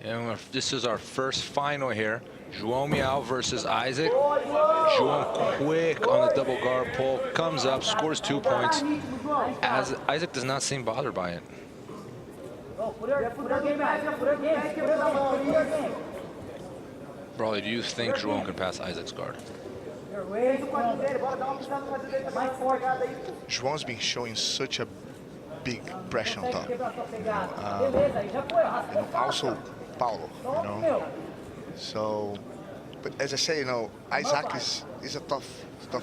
And this is our first final here. Joao Miyao versus Isaac. Joao quick on the double guard pull, comes up, scores 2 points. As Isaac does not seem bothered by it. Brawley, do you think Joao can pass Isaac's guard? Joao's been showing such a big pressure on top. And also Paulo, So, but as I say, Isaac is a tough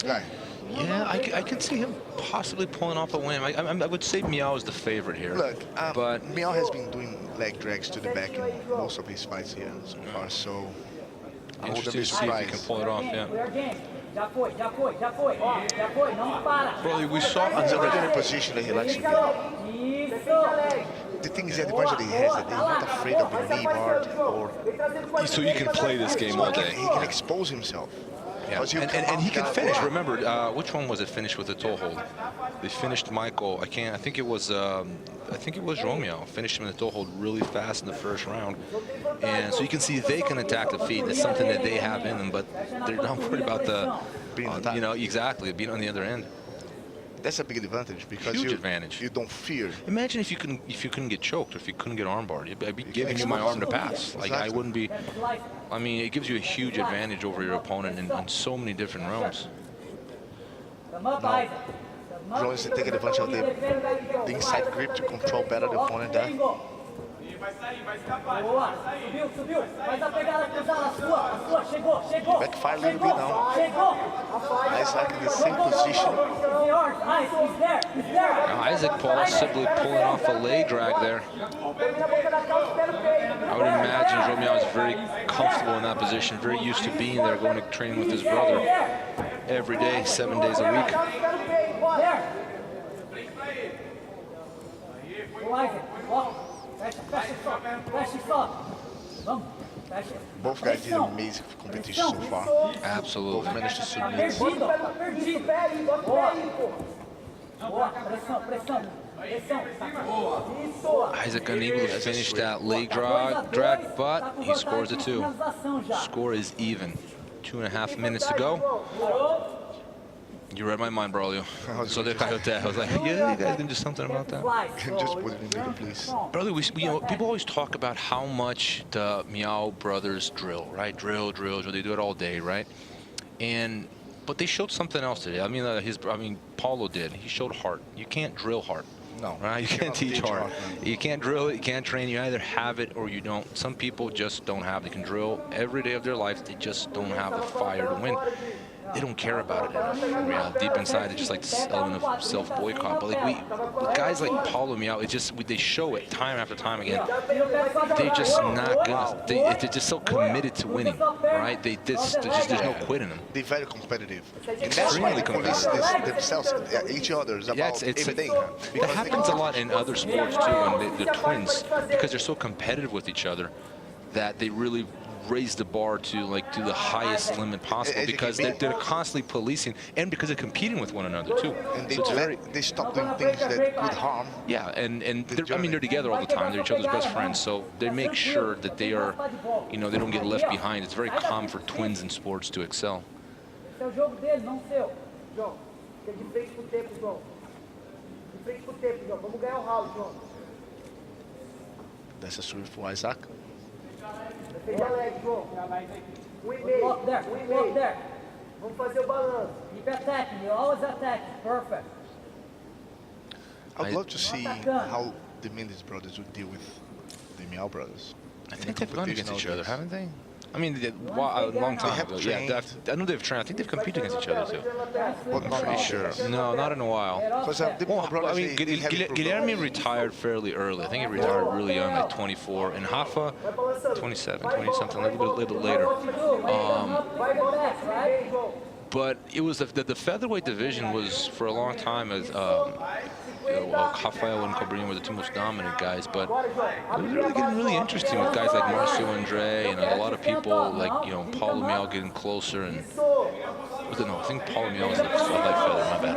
guy. Yeah, I can see him possibly pulling off a win. I would say Miyao is the favorite here. Look, but Miyao has been doing leg drags to the back in most of his fights here so far, so I wouldn't be interesting to see if he can pull it off, yeah. Bro, we saw another position that he likes to be. The thing is, the advantage that he has that he's not afraid of the knee guard or... So you can play this game all day. He can expose himself. Yeah. And he can finish. Remember, which one was it finished with a toe hold? They finished Michael. I think it was Romeo. Finished him in the toe hold really fast in the first round. And so you can see they can attack the feet. That's something that they have in them, but they're not worried about the, exactly, being on the other end. That's a big advantage because you don't fear. Imagine if you couldn't get choked or if you couldn't get armbarred. I'd be giving you my arm to pass. Like I wouldn't be. I mean, it gives you a huge advantage over your opponent in so many different realms. Joao is taking advantage of the inside grip to control better the opponent there. Backfire a little bit now. Isaac in the same position. Now Isaac possibly pulling off a leg drag there. I would imagine Romeo is very comfortable in that position, very used to being there, going to train with his brother every day, 7 days a week. Both guys did amazing competition so far. Absolutely. Both managed to submit. Isaac unable to finish that leg drag, but he scores a 2. Score is even. 2.5 minutes to go. You read my mind, Braulio. So the Coyote, I was like, yeah, you guys can do something about that. Just put it in there, please. Brother, people always talk about how much the Miyao brothers drill, right? Drill. They do it all day, right? But they showed something else today. I mean, Paulo did. He showed heart. You can't drill heart. No. Right? You can't teach heart. You can't drill it. You can't train. You either have it or you don't. Some people just don't have it. They can drill every day of their life. They just don't have the fire to win. They don't care about it enough. In reality, deep inside, it's just like this element of self-boycott. But like with guys like Paulo Miyao, they show it time after time again. They're just not gonna. They're just so committed to winning, right? There's no quit in them. They're very competitive. Extremely competitive. Themselves, each other. Yeah, that happens a lot in other sports too. When the twins, because they're so competitive with each other, that they really raise the bar to the highest limit possible, because they're constantly policing, and because they're competing with one another too. And they stop doing things that could harm. Yeah, and they're together all the time. They're each other's best friends, so they make sure that they are, they don't get left behind. It's very common for twins in sports to excel. That's a serve for Isaac. Block there. Vamos fazer o balanço. Keep attacking. You always attack. Perfect. I'd love to see how the Mendes brothers would deal with the Miyao brothers. I think they've gone against each other, haven't they? I mean, a long time ago. Yeah, I know they've trained. I think they've competed against each other too. But I'm pretty sure. No, not in a while. I mean, Guilherme retired fairly early. I think he retired really young, like 24. And Rafa, 27, 20 something, a little later. But it was the featherweight division was for a long time as Rafael and Cobrinha were the two most dominant guys, but it was really getting really interesting with guys like Marcio Andre and a lot of people like Paulo Miyao getting closer, and No, I think Paulo Miyao was a light feather, my bad.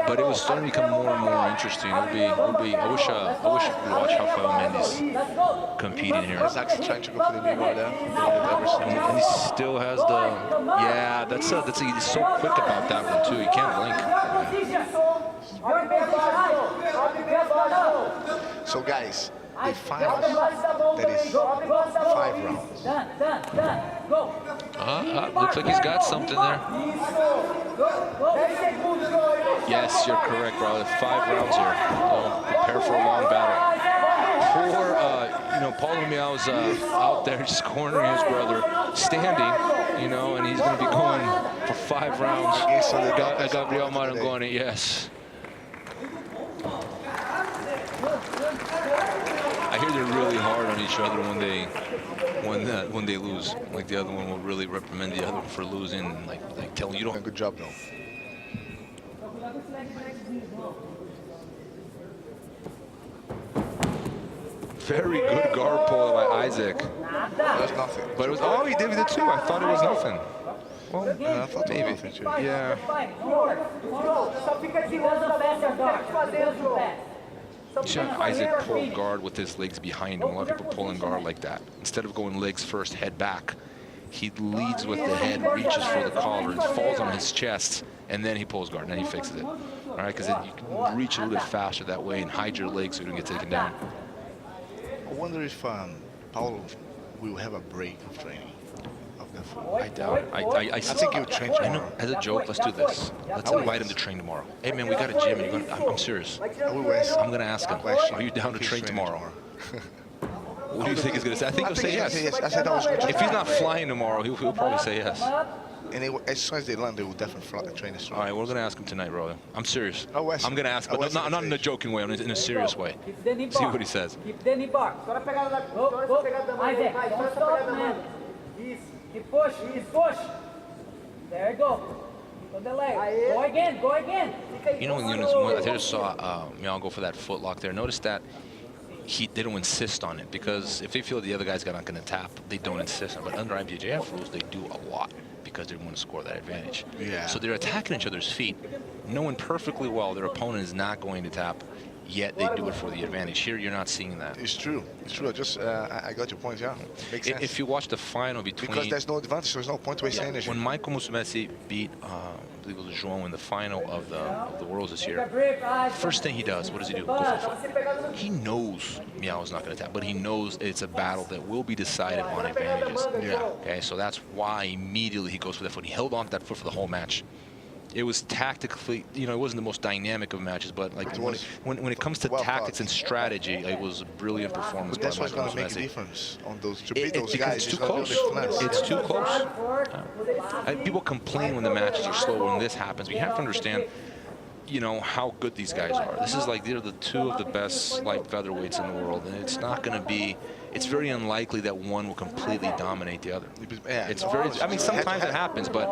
But it was starting to become more and more interesting. I wish we could watch Rafael Mendes competing here. He's actually trying to go for the knee guard there. And he still has the, yeah, he's so quick about that one too. You can't blink. So guys, the finals, that is 5 rounds. Looks like he's got something there. Yes, you're correct, brother. 5 rounds here. Prepare for a long battle. Poor, Paulo Miyao's out there just cornering his brother, standing, and he's going to be going for 5 rounds. Gabriel Marangoni, yes. I hear they're really hard on each other when they lose. Like the other one will really reprimand the other one for losing, and like tell you don't. Good job though. Very good guard pull by Isaac. That's nothing. But it was, he did it too. I thought it was nothing. Well, I thought maybe. Yeah. Isaac pulled guard with his legs behind him. A lot of people pulling guard like that. Instead of going legs first, head back, he leads with the head, reaches for the collar, and falls on his chest, and then he pulls guard, and then he fixes it. All right, because you can reach a little bit faster that way and hide your legs so you don't get taken down. I wonder if Paulo will have a break of training. I doubt it. I think he'll train tomorrow. I know. As a joke, let's do this. Let's invite him to train tomorrow. Hey, man, we got a gym. I'm serious. I'm going to ask him, are you down to train tomorrow? What do you think he's going to say? I think he'll say yes. If he's not flying tomorrow, he'll probably say yes. And as soon as they land, they will definitely train us. All right, we're going to ask him tonight, brother. I'm serious. I'm going to ask him, but not in a joking way, in a serious way. See what he says. Keep the knee bar. Go. Isaac, don't stop, man. Keep push. There you go. On the leg. Go again. I just saw Miyao go for that foot lock there. Notice that they don't insist on it, because if they feel the other guy's not going to tap, they don't insist on it. But under IBJJF rules, they do a lot because they want to score that advantage. Yeah. So they're attacking each other's feet, knowing perfectly well their opponent is not going to tap, yet they do it for the advantage. Here, you're not seeing that. It's true. I got your point, yeah. Makes sense. If you watch the final between... Because there's no advantage, so there's no point to waste energy. When Michael Musumeci beat, I believe it was Joao in the final of the Worlds this year, first thing he does, what does he do? Go for the foot. He knows Miyao is not going to tap, but he knows it's a battle that will be decided on advantages. Yeah. Okay, so that's why immediately he goes for that foot. He held on to that foot for the whole match. It was tactically, it wasn't the most dynamic of matches, but like when it comes to tactics and strategy, it was a brilliant performance. But that's what's going to make a difference on those guys. It's too close. It's too close. People complain when the matches are slow when this happens. But you have to understand, how good these guys are. This is like they're the 2 of the best light featherweights in the world, and it's not going to be. It's very unlikely that one will completely dominate the other. It's very. I mean, sometimes it happens, but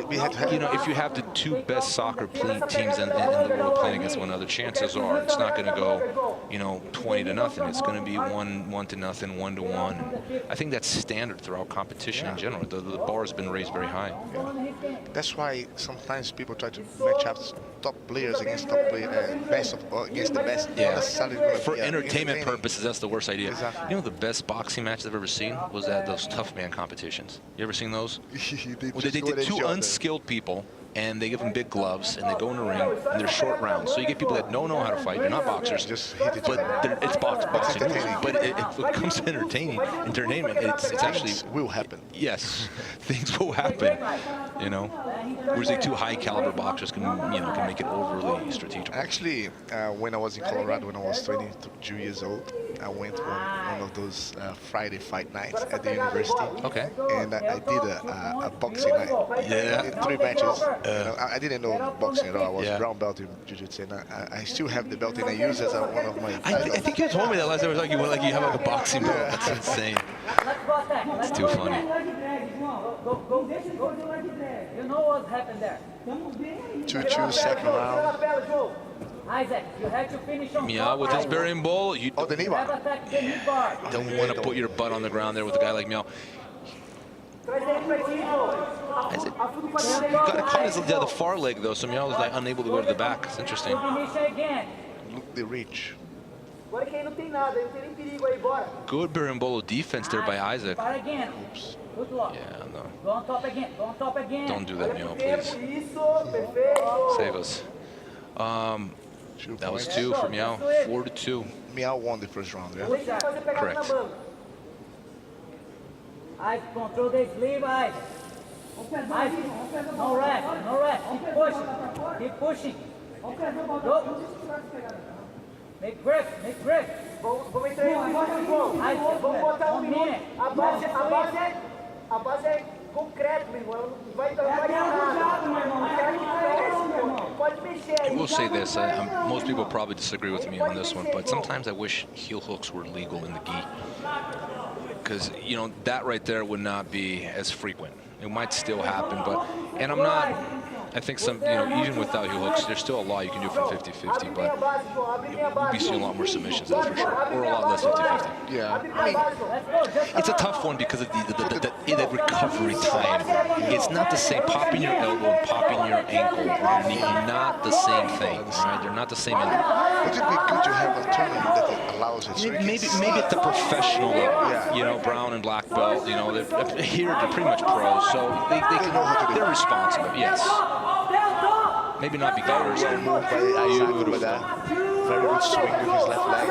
if you have the 2 best soccer teams in the world playing against one another, chances are it's not going to go, 20-0. It's going to be 1-0, 1-1. I think that's standard throughout competition in general. The bar has been raised very high. Yeah. That's why sometimes people try to match up top players against top players, against the best. Yeah. For entertainment purposes, that's the worst idea. Exactly. The best boxing matches I've ever seen was at those tough man competitions. You ever seen those? They did 2 unskilled people, and they give them big gloves, and they go in the ring, and they're short rounds. So you get people that don't know how to fight. They're not boxers, but it's boxing. But if it comes to entertainment, it's actually will happen. Yes, things will happen. Whereas like 2 high caliber boxers can make it overly strategic. Actually, when I was in Colorado, when I was 22 years old, I went on one of those Friday fight nights at the university. Okay. And I did a boxing night. Yeah. 3 matches. I didn't know boxing at all. I was brown belt in jiu-jitsu, and I still have the belt, and I use it as one of my. I think you told me that last time. It was like you have like a boxing belt. That's insane. It's too funny. You know what happened there. 2-2 second round. Isaac, you had to finish on Miyao with his bearing bull. You the knee bar. don't want to put your butt on the ground there with a guy like Miyao. Isaac, you got to caught his the far leg though, so Miyao was like unable to go to the back. It's interesting. Look the reach. Good berimbolo defense there by Isaac. Oops. Yeah, no. Go on top again. Go on top again. Don't do that, Miyao, please. Save us. That was 2 for Miyao. 4-2. Miyao won the first round, yeah? Correct. Eyes, control the sleeve, eyes. Eyes, no rest, no rest. Keep pushing, keep pushing. Go. Make grip, make grip. Vamos entrar em vamos botar 1 minuto. A base é concreto, meu irmão. Vai nada. Pode mexer I aí. will say this, most people probably disagree with me on this one, but sometimes I wish heel hooks were legal in the gi. Because, you know, that right there would not be as frequent. It might still happen, but, and I'm not, I think some, you know, even without heel hooks, there's still a lot you can do from 50-50, but you'll be seeing a lot more submissions, that's for sure, or a lot less 50-50. Yeah. I mean, It's a tough one because of the recovery time. It's not the same. Popping your elbow and popping your ankle or knee are not the same thing, right? They're not the same. would it be good to have a tournament that allows it? So Maybe at the professional level, Yeah. you know, brown and black belt, you know, here they're pretty much pros, so they can, they're responsible, yes. Maybe not beginners. Well moved by Isaac with that very good swing with his left leg.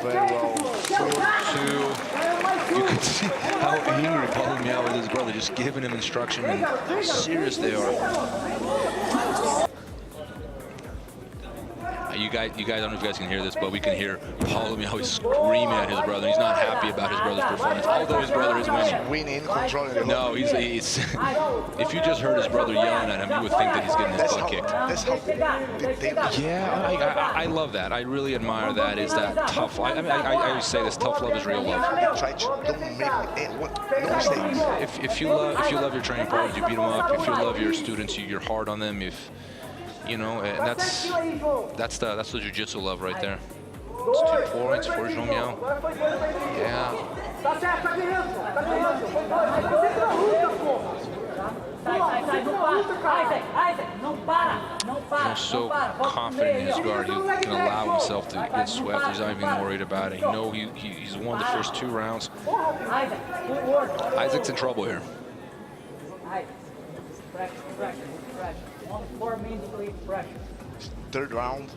Very well. 4-2. You can see how angry Paulo Miyao with his brother, just giving him instruction and how serious they are. You guys, I don't know if you guys can hear this, but we can hear Paulo Miyao screaming at his brother. He's not happy about his brother's performance, although his brother is winning. Winning, controlling the No, he's if you just heard his brother yelling at him, you would think that he's getting his butt kicked. That's how Yeah, I love that. I really admire that. Is that tough? I mean, I always say this: tough love is real love. try to don't make no mistakes. If you love your training partners, you beat them up. If you love your students, you're hard on them. If you know, and that's the jiu-jitsu love right there. It's 2 points for Joao Miyao. Yeah. He's so confident in his guard, he can allow himself to get swept. He's not even worried about it. You know, he's won the first 2 rounds. Isaac's in trouble here. Third round,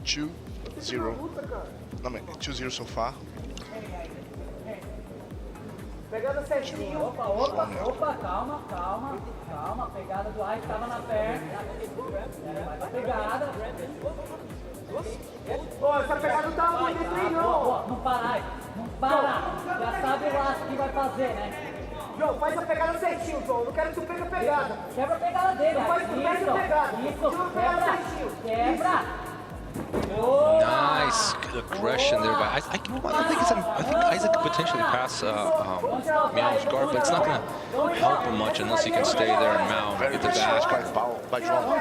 2-0. No, man, 2-0 so far. Pegada certinho. Opa, calma. Pegada do Ais estava na perna. Vai pra pegada. Ó, essa pegada não tá muito bem, não. Não para. Já sabe o laço que vai fazer, né? João, faz a pegada certinho, João. Não quero que tu pegue a pegada. Quebra a pegada dele. Faz a pegada. Isso, quebra. Nice aggression there by Isaac. I think Isaac could potentially pass Miyao's guard, but it's not going to help him much unless he can stay there and Miyao get the back. By Joao.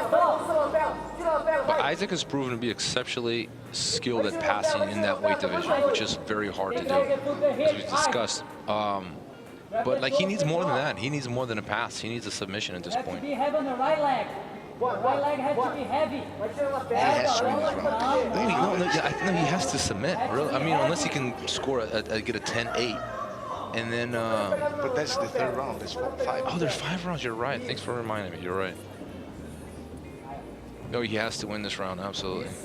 But Isaac has proven to be exceptionally skilled at passing in that weight division, which is very hard to do, as we've discussed. But like, he needs more than that. He needs more than a pass. He needs a submission at this point. Be heavy on the right leg. Right leg has to be heavy. He has to win this round. No, he has to submit. Really, I mean, unless he can score get a 10-8, and then. But that's the third round. There's 5. Oh, there's 5 rounds. You're right. Thanks for reminding me. You're right. No, he has to win this round. Absolutely. 2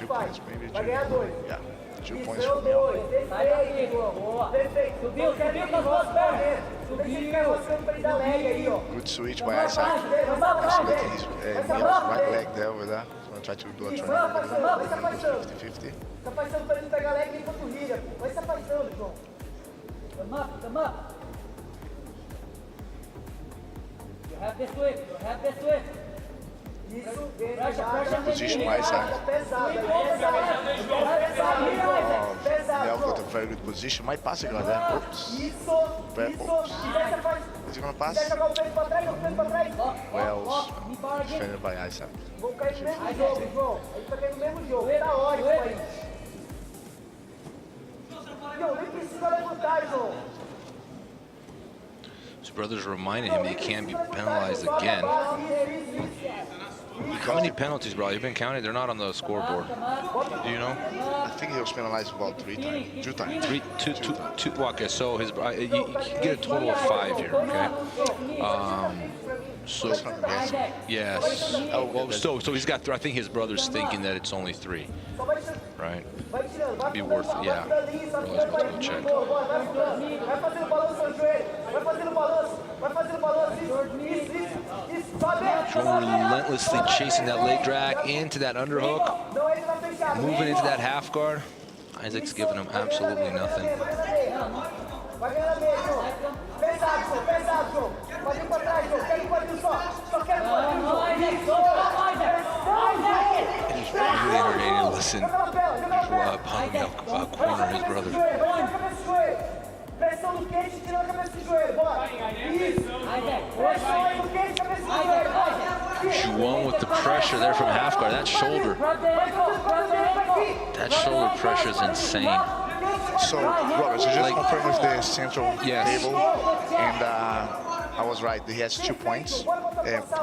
points, maybe 2. Yeah, 2 points for Miyao. Good switch by Isaac. Isolating his Miyao's right leg there with that. He's going to try to do a triangle. 50-50. Tá passando pra ele pegar leg e panturrilha. Vai se afastando, João. Come up. You have this whip. Isso, Position by Isaac. Miyao got a very good position. Might pass it like that. Oops. Oops. Is he going to pass? Well, defended by Isaac. Vou cair no mesmo jogo, João. A gente tá caindo no mesmo jogo. Tá ótimo aí. Isso vai levantar, João. His brothers reminded him he can't be penalized again. How many penalties, bro? You've been counting? They're not on the scoreboard. Do you know? I think he was penalized about 3 times. 2 times. Two. Okay, so his you can get a total of 5 here. Okay. So yes. Oh, well, so he's got. I think his brother's thinking that it's only 3. Right. Be worth it. Yeah. Let's go check. Vai fazendo balanço no joelho. Vai fazendo balanço. Vai fazendo balanço. Isso. Sobe. Joao relentlessly chasing that leg drag into that underhook, moving into that half guard. Isaac's giving him absolutely nothing. Vai ganhar mesmo. Pesado, João. Pode ir pra trás, João. Quero um quadril só. Só quero um quadril, It is really irritating to listen to Joao corner his brother. Pressão no queixo, tirando a cabeça do joelho. Bora. Isso. Pressão aí no queixo, cabeça do joelho. Joao with the pressure there from half guard. That shoulder pressure is insane. So, Robert, so just confirm with the central Yes. table, and I was right. He has 2 points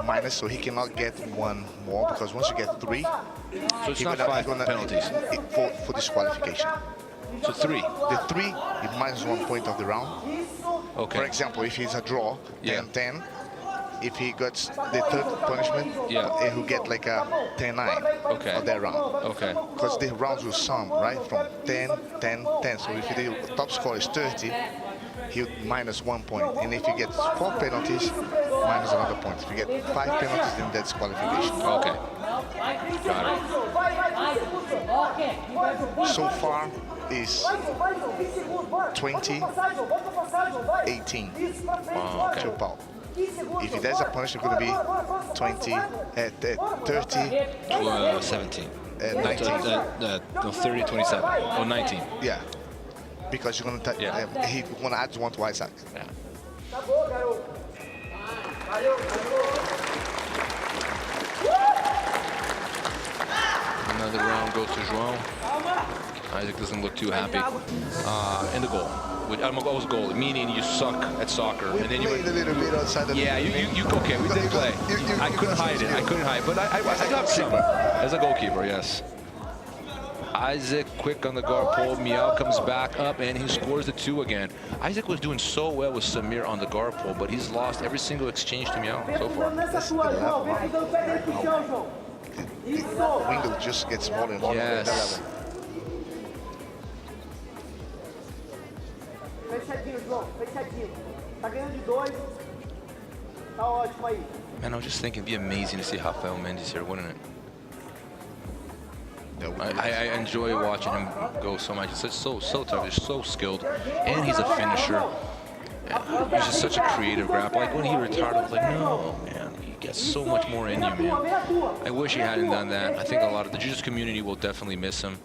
minus, so he cannot get 1 more, because once you get 3, So it's not 5 penalties. for disqualification. So 3. The 3 is minus 1 point of the round. Okay. For example, if it's a draw, 10-10, if he gets the 3rd punishment, he will get like a 10-9 of that round. Okay. Because the rounds will sum, right, from 10, 10, 10. So if the top score is 30, he'll minus 1 point. And if you get 4 penalties, minus another point. If you get 5 penalties, then that's qualification. Okay. Got it. So far is 20-18 to Paul. If he does a punishment, it's going to be 30, 17. 19. No, 30, 27. Oh, 19. Yeah, because you're going to he's going to add 1 to Isaac. Yeah. Another round goes to Joao. Isaac doesn't look too happy. In the goal. I was a goalie, meaning you suck at soccer. We and then played a little bit outside of yeah, you okay, we did play. I couldn't hide it. But I got some. As a goalkeeper, yes. Isaac quick on the guard pole. Miyao comes back up and he scores the 2 again. Isaac was doing so well with Samir on the guard pole, but he's lost every single exchange to Miyao so far. The window just gets smaller and smaller. Yes. Fechadinho, João. Fechadinho. Tá ganhando de 2. Tá ótimo aí. Man, I was just thinking it'd be amazing to see Rafael Mendes here, wouldn't it? I enjoy watching him go so much. He's so tough. He's so skilled, and he's a finisher. He's just such a creative grappler. Like when he retired, I was like, no, man, he gets so much more in you, man. I wish he hadn't done that. I think a lot of the jiu-jitsu community will definitely miss him.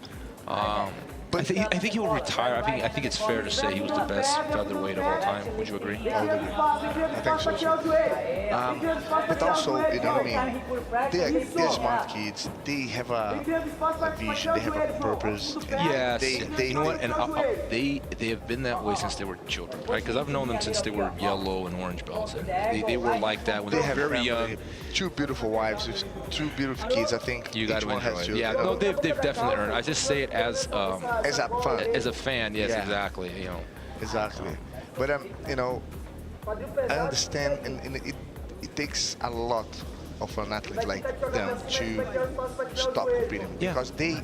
But I think he will retire. I think it's fair to say he was the best featherweight of all time. Would you agree? I think so too. But also, you know what I mean? They're smart kids. They have a vision. They have a purpose. Yes. You know what? And they have been that way since they were children, right? Because I've known them since they were yellow and orange belts, and they were like that when they were very young. 2 beautiful wives with 2 beautiful kids. I think you got to enjoy it. Yeah, no, they've definitely earned it. I just say it as a fan. As a fan, yes, yeah. Exactly. You know. Exactly. But you know, I understand, and it takes a lot of an athlete like them to stop competing, because they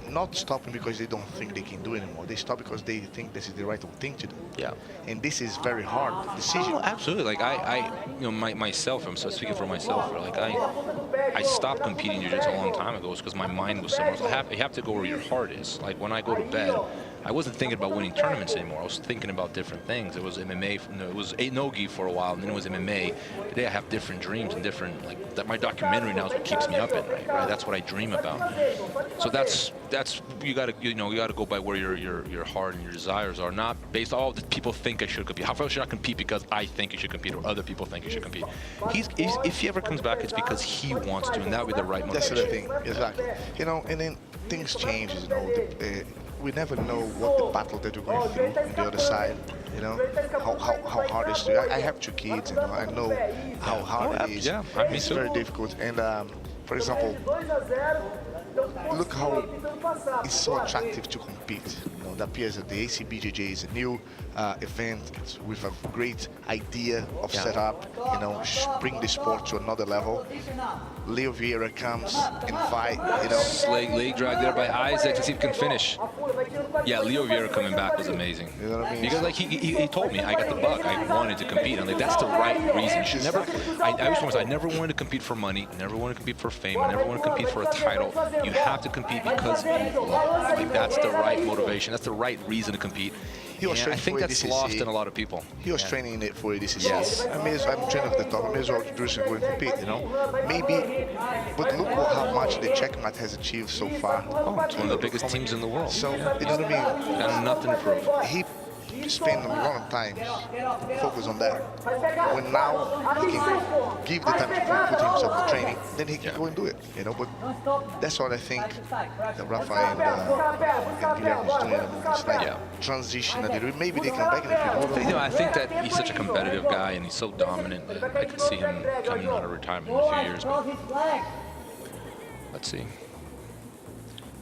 not stopping because they don't think they can do it anymore. They stop because they think this is the right thing to do. Yeah. And this is very hard decision. Oh, absolutely. Like I you know, myself, I'm speaking for myself. Like I stopped competing jiu-jitsu a long time ago because my mind was somewhere else. You have to go where your heart is. Like when I go to bed, I wasn't thinking about winning tournaments anymore. I was thinking about different things. It was MMA. It was no-gi for a while, and then it was MMA. Today I have different dreams and different, like that. My documentary now is what keeps me up at night. Right? That's what I dream about. So that's you got to go by where your heart and your desires are, not based on all that people think I should compete. How far should I compete because I think you should compete or other people think you should compete? If he ever comes back, it's because he wants to, and that would be the right motivation. That's the thing, exactly. You know, and then things change. You know, we never know what the battle that you're going through on the other side. You know, how hard it is to. I have 2 kids, you know, I know how hard it is. Yeah, me it's too. very difficult. And for example, look how it's so attractive to compete. You know, that appears that the ACBJJ is a new event. It's with a great idea of setup. You know, bring the sport to another level. Leo Vieira comes and fight. You know, Leg drag there by Isaac to see if he can finish. Yeah, Leo Vieira coming back was amazing. You know what I mean? Because like he told me, I got the bug. I wanted to compete. I'm like, that's the right reason. You should never. I was I never wanted to compete for money. I never wanted to compete for fame. I never wanted to compete for a title. You have to compete because you love. Like that's the right motivation. That's the right reason to compete. And I think that's lost in a lot of people. He was training it for ADCC. Yes. I'm training at the top. I may as well do this and go and compete, you know. Maybe, but look how much the Checkmat has achieved so far. Oh, it's one of the biggest teams in the world. So, you know what I mean? Got nothing to prove. He spent a lot of time focus on that. When now he can give the time to put himself to training, then he can go and do it, you know. But that's what I think that Rafa and Guilherme is doing. It's like transition a little bit. Maybe they come back in the future. You know, I think that he's such a competitive guy and he's so dominant that I could see him coming out of retirement in a few years. But let's see.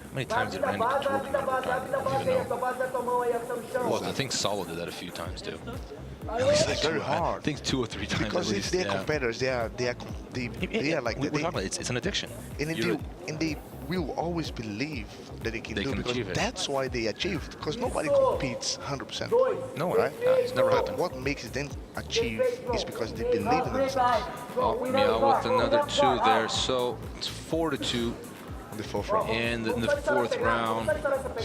How many times did Randy Couture come out of retirement? I don't even know. Well, I think Solo did that a few times too. It's very hard. I think 2 or 3 times because at least. They're competitors. They are like we're talking about it's an addiction. And they will always believe that they can do it because achieve it. that's why they achieved. Because nobody competes 100%. No, right? It's never happened. What makes them achieve is because they believe in themselves. Oh, Miyao with another 2 there. So it's 4-2. The 4th round. And in the 4th round,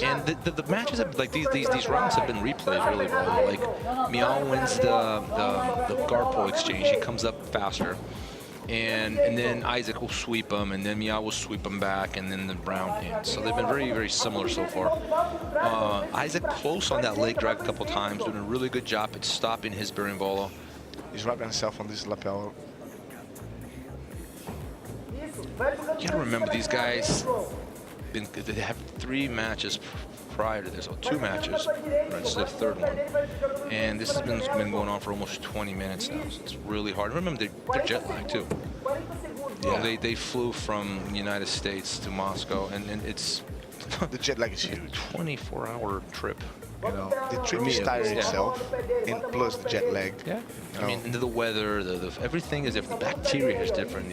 and the matches have, like these rounds have been replayed really well. Like Miyao wins the Garpo exchange, he comes up faster, and then Isaac will sweep him, and then Miyao will sweep him back, and then the round ends. So they've been very similar so far. Isaac close on that leg drag a couple times, doing a really good job at stopping his berimbolo. He's wrapping himself on this lapel. You gotta remember these guys. They have 3 matches prior to this, or 2 matches. Right, this is the 3rd one, and this has been going on for almost 20 minutes now. So it's really hard. Remember, they're jet lagged too. Yeah, they flew from the United States to Moscow, and it's the jet lag is huge. 24-hour trip. You know, the trip is tiring itself, and plus the jet lag. Yeah, I mean, into the weather, everything is different. The bacteria is different.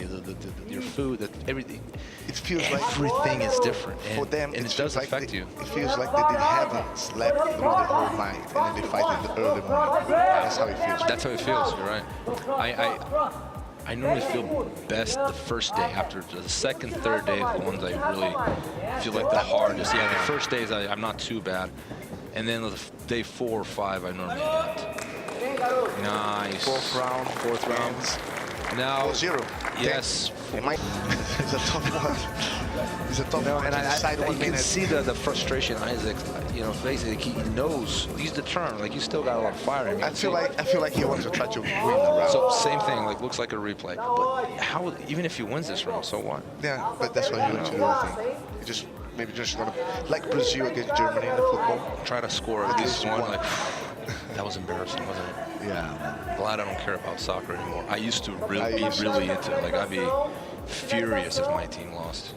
Your food, everything. It feels everything is different, for them, and it does affect you. It feels like they haven't slept through the whole night, and then they fight in the early morning. That's how it feels. That's how it feels. You're right. I normally feel best the first day. After the 2nd, 3rd day, the ones I really feel like the hardest. Yeah, the first days I'm not too bad. And then the day 4 or 5, I normally get. Nice. 4th round. Now 4-0. Yes. It's a tough one. It's a tough one. And I decide 1 you can minute. see the frustration Isaac, basically he knows he's determined. Like, he's still got a lot of fire in him. I feel like he wants to try to win the round. So same thing, like looks like a replay. But how? Even if he wins this round, so what? Yeah, but that's what he wants to do. I think. He just maybe just gonna like Brazil against Germany in the football. Try to score at least one. Like, that was embarrassing, wasn't it? Yeah. Glad I don't care about soccer anymore. I used to be really into it. Like, I'd be furious if my team lost.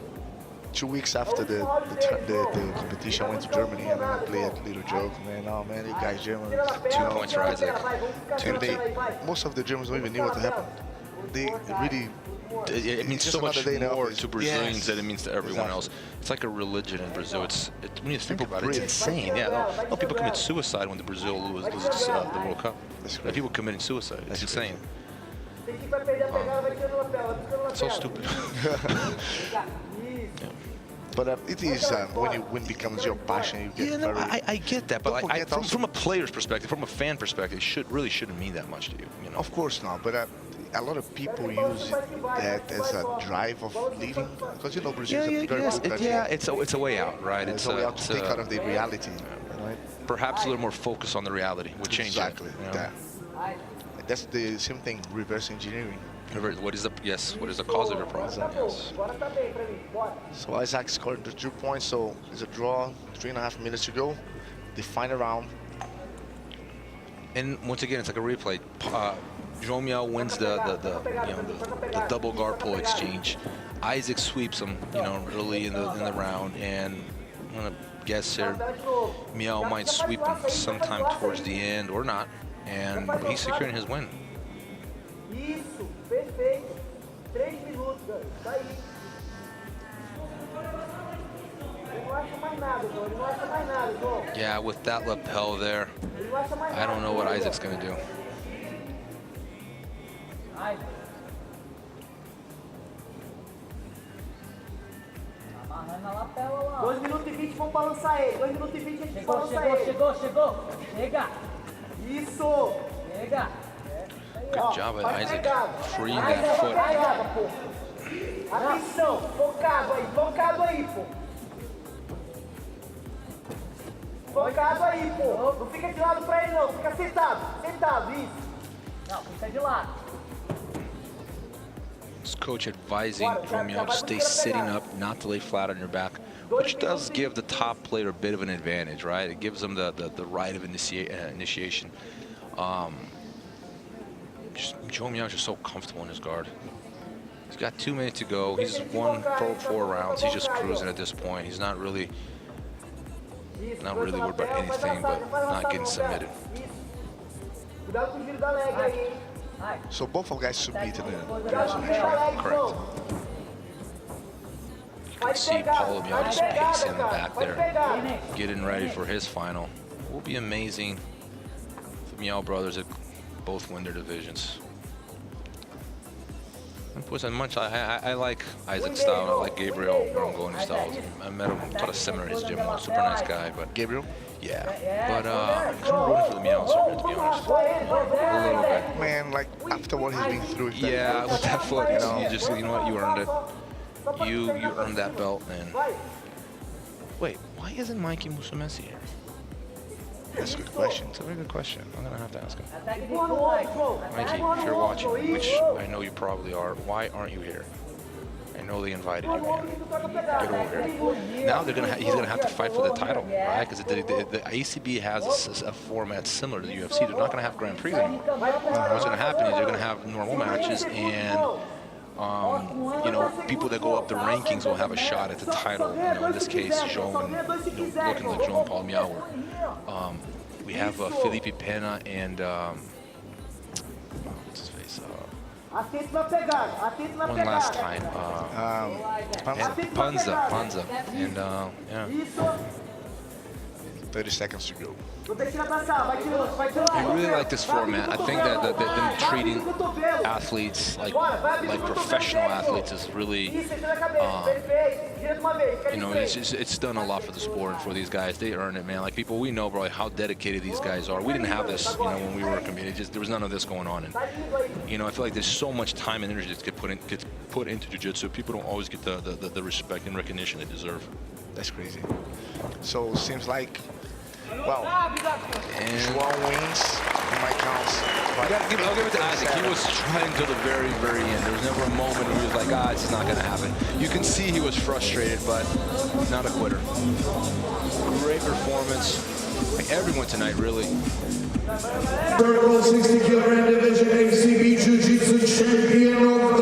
2 weeks after the competition, I went to Germany and I played a little joke. Man, oh man, you guys Germans. 2 points for Isaac. Most of the Germans don't even know what happened. They really. It means so much more to Brazilians than it means to everyone else. It's like a religion in Brazil. When you think about it, it's insane. Yeah, no, people commit suicide when Brazil loses the World Cup. Like, people committing suicide. It's insane. It's so stupid. But it is when it becomes your passion, you get very. I get that, but from a player's perspective, from a fan perspective, it really shouldn't mean that much to you. You know? Of course not, but a lot of people use that as a drive of leaving, because Brazil is a very good country. Yeah, it's a way out, right? It's a way out to take out of the reality. Right? Perhaps a little more focus on the reality would change exactly. it. That's the same thing. Reverse engineering. What is the cause of your problem? Yes. So Isaac scored the 2 points, so it's a draw, 3.5 minutes to go. The final round. And once again, it's like a replay. Joao wins the double guard pull exchange. Isaac sweeps him, early in the round, and I'm gonna guess here, Miyao might sweep him sometime towards the end or not, and he's securing his win. Isso, perfeito. 3 minutos, velho. Tá aí. Ele não acha mais nada, João. Ele não acha mais nada, João. Yeah, with that lapel there, I don't know what Isaac's gonna do. Amarrando a lapela lá. 2 minutos e 20, vamos balançar ele. 2 minutos e 20, a gente balança ele. Chegou. Chega. Isso. Chega. Good job by Isaac freeing that foot. Atenção, focado aí, pô. Focado aí, pô. Não fica de lado pra ele, não. Fica sentado, isso. Não, fica de lado. His coach advising Joao to stay sitting up, not to lay flat on your back, which does give the top player a bit of an advantage, right? It gives them the right of initiation. Joao is just so comfortable in his guard. He's got 2 minutes to go. He's won 4 rounds. He's just cruising at this point. He's not really worried about anything, but not getting submitted. So both of guys submitted in the Correct. You can see Paulo Miyao just pacing in the back there, getting ready for his final. It will be amazing if the Miyao brothers both win their divisions. I like Isaac's style. I like Gabriel Rongoni's style. I met him, taught a seminar at his gym once. Super nice guy, but Gabriel? Yeah. But I'm kind of rooting for the Miyao circuit, to be honest. A little bit. Man, like after what he's been through. Yeah, with that foot, you know what, you earned it. You earned that belt, and wait, why isn't Mikey Musumesi here? That's a good question. It's a very good question. I'm gonna have to ask him. Mikey, Mikey, if you're watching, which I know you probably are, why aren't you here? I know they invited you, man. Get over here. Now he's gonna have to fight for the title, right? Because the ACB has a format similar to the UFC. They're not gonna have Grand Prix anymore. What's gonna happen is they're gonna have normal matches, and people that go up the rankings will have a shot at the title. In this case, Joao and looking like Joao and Paulo Miyao. We have Felipe Pena and what's his face? One last time, Panza, and yeah. 30 seconds to go. I really like this format. I think that them treating athletes like professional athletes is really, it's done a lot for the sport and for these guys. They earn it, man. Like people we know, bro, like how dedicated these guys are. We didn't have this, when we were committed. There was none of this going on. And I feel like there's so much time and energy that gets put into jiu-jitsu. People don't always get the respect and recognition they deserve. That's crazy. So seems like, well, Joao wins in my counts. I'll give it to Isaac. He was trying until the very, very end. There was never a moment where he was like, it's not going to happen. You can see he was frustrated, but not a quitter. Great performance. Everyone tonight, really. 60 kilogram division ACB Jiu-Jitsu champion of the